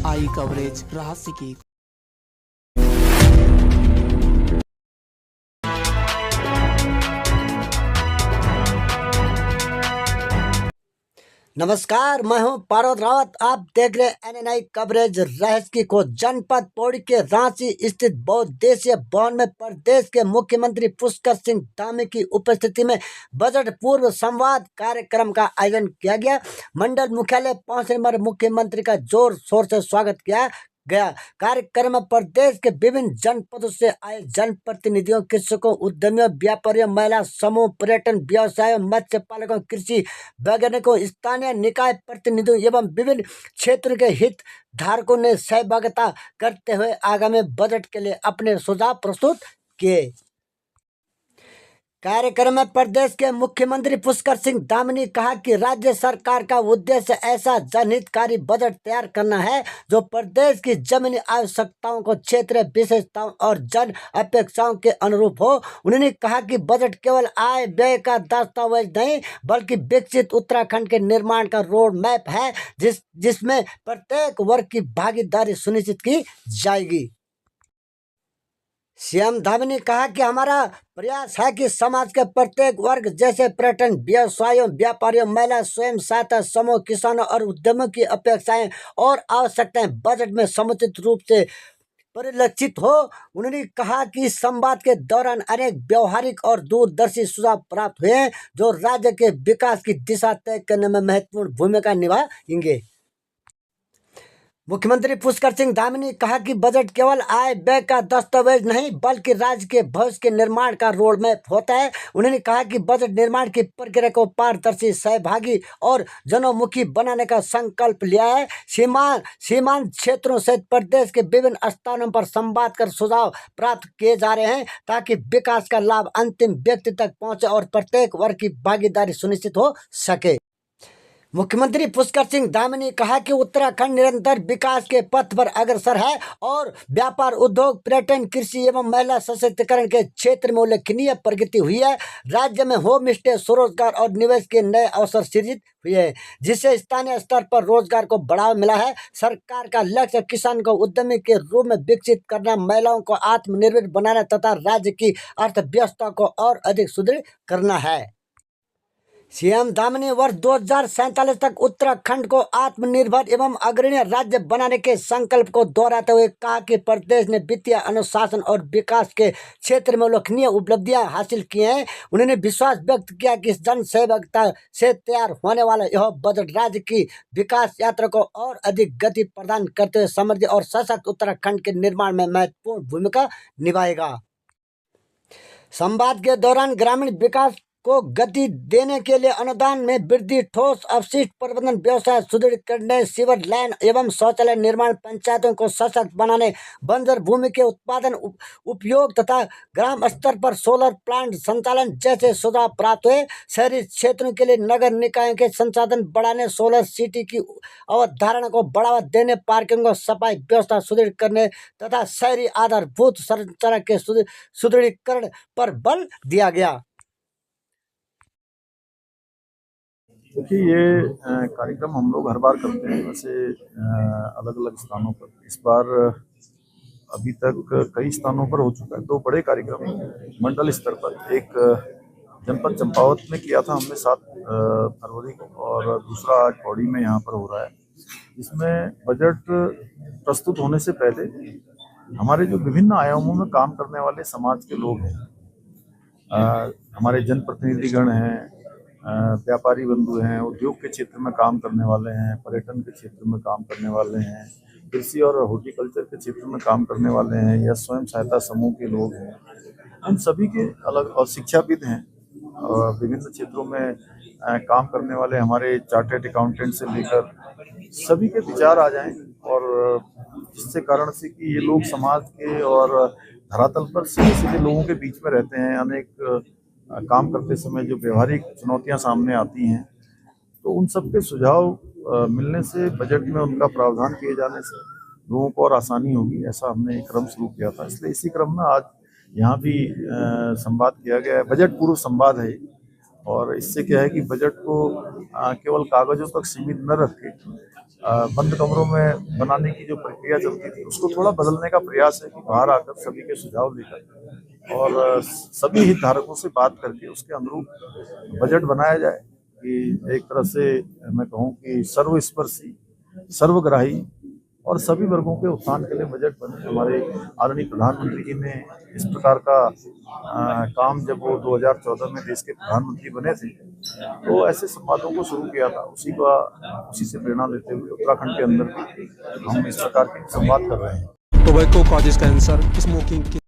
आई coverage रहस्य की। नमस्कार, मैं हूं पार्वत रावत। आप देख रहे हैं एनएनआई कवरेज रहस्य की को। जनपद पौड़ी के रांची स्थित बहुउद्देशीय भवन में प्रदेश के मुख्यमंत्री पुष्कर सिंह धामी की उपस्थिति में बजट पूर्व संवाद कार्यक्रम का आयोजन किया गया। मंडल मुख्यालय पहुंचने पर मुख्यमंत्री का जोर शोर से स्वागत किया गया। कार्यक्रम में प्रदेश के विभिन्न जनपदों से आए जनप्रतिनिधियों, कृषकों, उद्यमियों, व्यापारियों, महिला समूह, पर्यटन व्यवसायों, मत्स्य पालकों, कृषि वैज्ञानिकों, स्थानीय निकाय प्रतिनिधियों एवं विभिन्न क्षेत्र के हित धारकों ने सहभागिता करते हुए आगामी बजट के लिए अपने सुझाव प्रस्तुत किए। कार्यक्रम में प्रदेश के मुख्यमंत्री पुष्कर सिंह धामी ने कहा कि राज्य सरकार का उद्देश्य ऐसा जनहितकारी बजट तैयार करना है जो प्रदेश की जमीनी आवश्यकताओं को, क्षेत्रीय विशेषताओं और जन अपेक्षाओं के अनुरूप हो। उन्होंने कहा कि बजट केवल आय व्यय का दस्तावेज नहीं बल्कि विकसित उत्तराखंड के निर्माण का रोड मैप है जिसमें प्रत्येक वर्ग की भागीदारी सुनिश्चित की जाएगी। सीएम धामी ने कहा कि हमारा प्रयास है कि समाज के प्रत्येक वर्ग जैसे पर्यटन व्यवसायों, व्यापारियों, महिला स्वयं सहायता समूह, किसानों और उद्यमियों की अपेक्षाएं और आवश्यकताएं बजट में समुचित रूप से परिलक्षित हो। उन्होंने कहा कि इस संवाद के दौरान अनेक व्यवहारिक और दूरदर्शी सुझाव प्राप्त हुए हैं जो राज्य के विकास की दिशा तय करने में महत्वपूर्ण भूमिका निभाएंगे। मुख्यमंत्री पुष्कर सिंह धामी ने कहा कि बजट केवल आय व्यय का दस्तावेज नहीं बल्कि राज्य के भविष्य के निर्माण का रोड मैप होता है। उन्होंने कहा कि बजट निर्माण की प्रक्रिया को पारदर्शी, सहभागी और जनोन्मुखी बनाने का संकल्प लिया है। सीमांत क्षेत्रों सहित प्रदेश के विभिन्न स्थानों पर संवाद कर सुझाव प्राप्त किए जा रहे हैं ताकि विकास का लाभ अंतिम व्यक्ति तक पहुंचे और प्रत्येक वर्ग की भागीदारी सुनिश्चित हो सके। मुख्यमंत्री पुष्कर सिंह धामी ने कहा कि उत्तराखंड निरंतर विकास के पथ पर अग्रसर है और व्यापार, उद्योग, पर्यटन, कृषि एवं महिला सशक्तिकरण के क्षेत्र में उल्लेखनीय प्रगति हुई है। राज्य में होम स्टे, स्वरोजगार और निवेश के नए अवसर सृजित हुए हैं जिससे स्थानीय स्तर पर रोजगार को बढ़ावा मिला है। सरकार का लक्ष्य किसान को उद्यमी के रूप में विकसित करना, महिलाओं को आत्मनिर्भर बनाना तथा राज्य की अर्थव्यवस्था को और अधिक सुदृढ़ करना है। सीएम धामी ने वर्ष 2047 तक उत्तराखंड को आत्मनिर्भर एवं अग्रणी राज्य बनाने के संकल्प को दोहराते हुए कहा कि प्रदेश ने वित्तीय अनुशासन और विकास के क्षेत्र में उल्लेखनीय उपलब्धियां हासिल की हैं। उन्होंने विश्वास व्यक्त किया कि जन सहभागिता से तैयार होने वाला यह बजट राज्य की विकास यात्रा को और अधिक गति प्रदान करते हुए समृद्ध और सशक्त उत्तराखंड के निर्माण में महत्वपूर्ण भूमिका निभाएगा। संवाद के दौरान ग्रामीण विकास को गति देने के लिए अनुदान में वृद्धि, ठोस अपशिष्ट प्रबंधन व्यवसाय सुदृढ़ करने, सीवर लाइन एवं शौचालय निर्माण, पंचायतों को सशक्त बनाने, बंजर भूमि के उत्पादन उपयोग तथा ग्राम स्तर पर सोलर प्लांट संचालन जैसे सुझाव प्राप्त हुए। शहरी क्षेत्रों के लिए नगर निकायों के संसाधन बढ़ाने, सोलर सिटी की अवधारणा को बढ़ावा देने, पार्किंग और सफाई व्यवस्था सुदृढ़ करने तथा शहरी आधारभूत संरचना के सुदृढ़ीकरण पर बल दिया गया। देखिए, ये कार्यक्रम हम लोग हर बार करते हैं, वैसे अलग अलग स्थानों पर। इस बार अभी तक कई स्थानों पर हो चुका है। 2 बड़े कार्यक्रम मंडल स्तर पर, एक जनपद चंपावत में किया था हमने 7 फरवरी को, और दूसरा आज पौड़ी में यहाँ पर हो रहा है। इसमें बजट प्रस्तुत होने से पहले हमारे जो विभिन्न आयामों में काम करने वाले समाज के लोग हैं, हमारे जनप्रतिनिधिगण हैं, व्यापारी बंधु हैं, उद्योग के क्षेत्र में काम करने वाले हैं, पर्यटन के क्षेत्र में काम करने वाले हैं, कृषि और हॉर्टिकल्चर के क्षेत्र में काम करने वाले हैं, या स्वयं सहायता समूह के लोग हैं, उन सभी के अलग, और शिक्षाविद हैं, और विभिन्न क्षेत्रों में काम करने वाले हमारे चार्टर्ड अकाउंटेंट से लेकर सभी के विचार आ जाएं, और जिससे कारण से कि ये लोग समाज के और धरातल पर सीधे लोगों के बीच में रहते हैं। अनेक काम करते समय जो व्यवहारिक चुनौतियां सामने आती हैं, तो उन सब के सुझाव मिलने से बजट में उनका प्रावधान किए जाने से लोगों को और आसानी होगी। ऐसा हमने एक क्रम शुरू किया था, इसलिए इसी क्रम में आज यहाँ भी संवाद किया गया है। बजट पूर्व संवाद है, और इससे क्या है कि बजट को केवल कागजों तक सीमित न रख के बंद कमरों में बनाने की जो प्रक्रिया चलती थी उसको थोड़ा बदलने का प्रयास है कि बाहर आकर सभी के सुझाव लेकर और सभी हितधारकों से बात करके उसके अनुरूप बजट बनाया जाए कि एक तरह से मैं कहूँ कि सर्वस्पर्शी, सर्वग्राही और सभी वर्गों के उत्थान के लिए बजट बने। हमारे आदरणीय प्रधानमंत्री जी ने इस प्रकार का काम जब वो 2014 में देश के प्रधानमंत्री बने थे तो ऐसे संवादों को शुरू किया था। उसी से प्रेरणा लेते हुए उत्तराखंड के अंदर भी हम इस प्रकार के संवाद कर रहे हैं। Tobacco causes cancer, smoking